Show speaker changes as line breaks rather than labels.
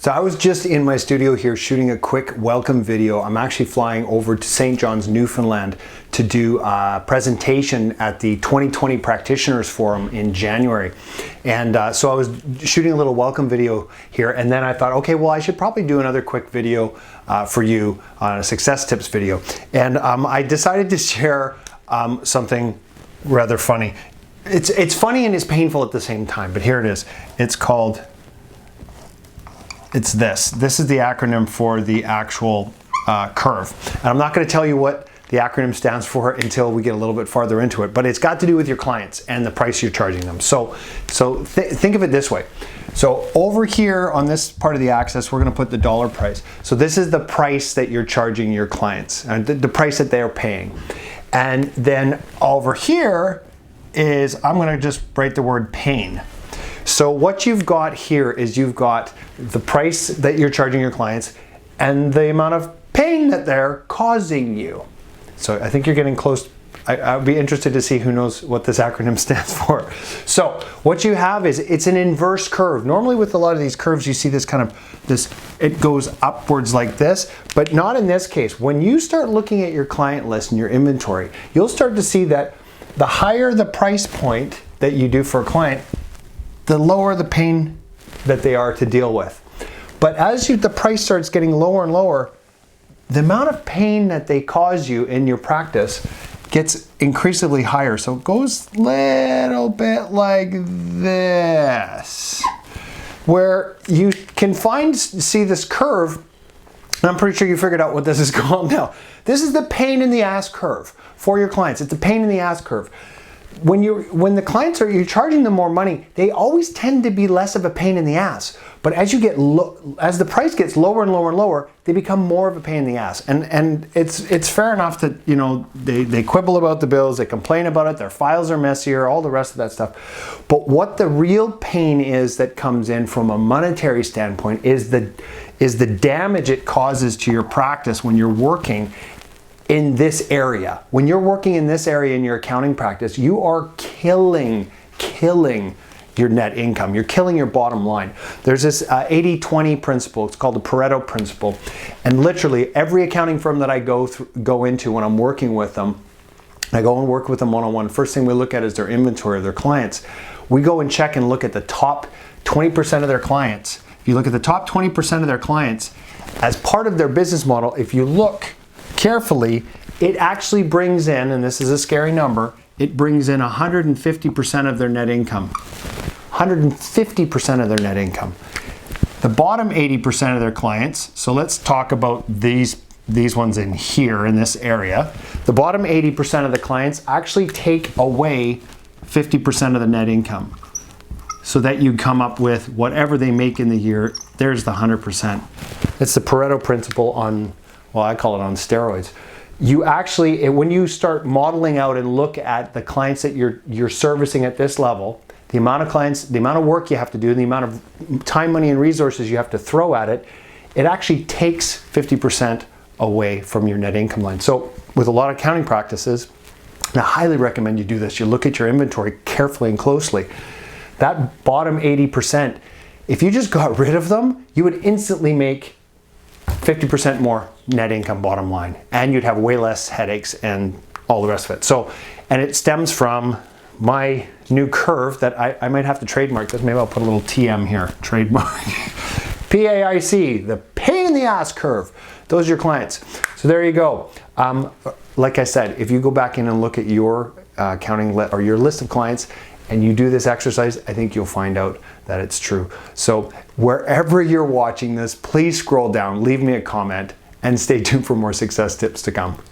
So I was just in my studio here shooting a quick welcome video. I'm actually flying over to St. John's, Newfoundland to do a presentation at the 2020 Practitioners Forum in January. And so I was shooting a little welcome video here, and then I thought, okay, well, I should probably do another quick video for you on a success tips video. And I decided to share something rather funny. It's funny and it's painful at the same time, but here it is. It's this. This is the acronym for the actual curve. And I'm not going to tell you what the acronym stands for until we get a little bit farther into it, but it's got to do with your clients and the price you're charging them. So think of it this way. So over here on this part of the axis, we're going to put the dollar price. So this is the price that you're charging your clients, and the price that they're paying. And then over here is, I'm going to just write the word pain. So what you've got here is you've got the price that you're charging your clients and the amount of pain that they're causing you. So I think you're getting close. I'd be interested to see who knows what this acronym stands for. So what you have is, it's an inverse curve. Normally with a lot of these curves, you see this kind of, it goes upwards like this, but not in this case. When you start looking at your client list and your inventory, you'll start to see that the higher the price point that you do for a client, the lower the pain that they are to deal with. But as the price starts getting lower and lower, the amount of pain that they cause you in your practice gets increasingly higher. So it goes a little bit like this, where you can see this curve. And I'm pretty sure you figured out what this is called now. This is the pain in the ass curve for your clients. It's the pain in the ass curve. When the clients you're charging them more money, they always tend to be less of a pain in the ass. But as the price gets lower and lower and lower, they become more of a pain in the ass. And it's fair enough that, you know, they quibble about the bills, they complain about it, their files are messier, all the rest of that stuff. But what the real pain is that comes in from a monetary standpoint is the damage it causes to your practice when you're working in this area. When you're working in this area in your accounting practice, you are killing your net income. You're killing your bottom line. There's this 80-20 principle. It's called the Pareto principle. And literally every accounting firm that I go into when I'm working with them, I go and work with them one-on-one. First thing we look at is their inventory of their clients. We go and check and look at the top 20% of their clients. If you look at the top 20% of their clients, as part of their business model, if you look carefully, it actually brings in, and this is a scary number, it brings in 150% of their net income. 150% of their net income. The bottom 80% of their clients, so let's talk about these ones in here in this area. The bottom 80% of the clients actually take away 50% of the net income, so that you come up with whatever they make in the year. There's the 100%. It's the Pareto principle on, well, I call it on steroids. You actually, when you start modeling out and look at the clients that you're servicing at this level, the amount of clients, the amount of work you have to do, the amount of time, money, and resources you have to throw at it, it actually takes 50% away from your net income line. So with a lot of accounting practices, and I highly recommend you do this, you look at your inventory carefully and closely. That bottom 80%, if you just got rid of them, you would instantly make 50% more net income bottom line, and you'd have way less headaches and all the rest of it. So, and it stems from my new curve that I might have to trademark this. Maybe I'll put a little TM here, trademark. PAIC, the pain in the ass curve. Those are your clients. So there you go. Like I said, if you go back in and look at your accounting or your list of clients, and you do this exercise, I think you'll find out that it's true. So wherever you're watching this, please scroll down, leave me a comment, and stay tuned for more success tips to come.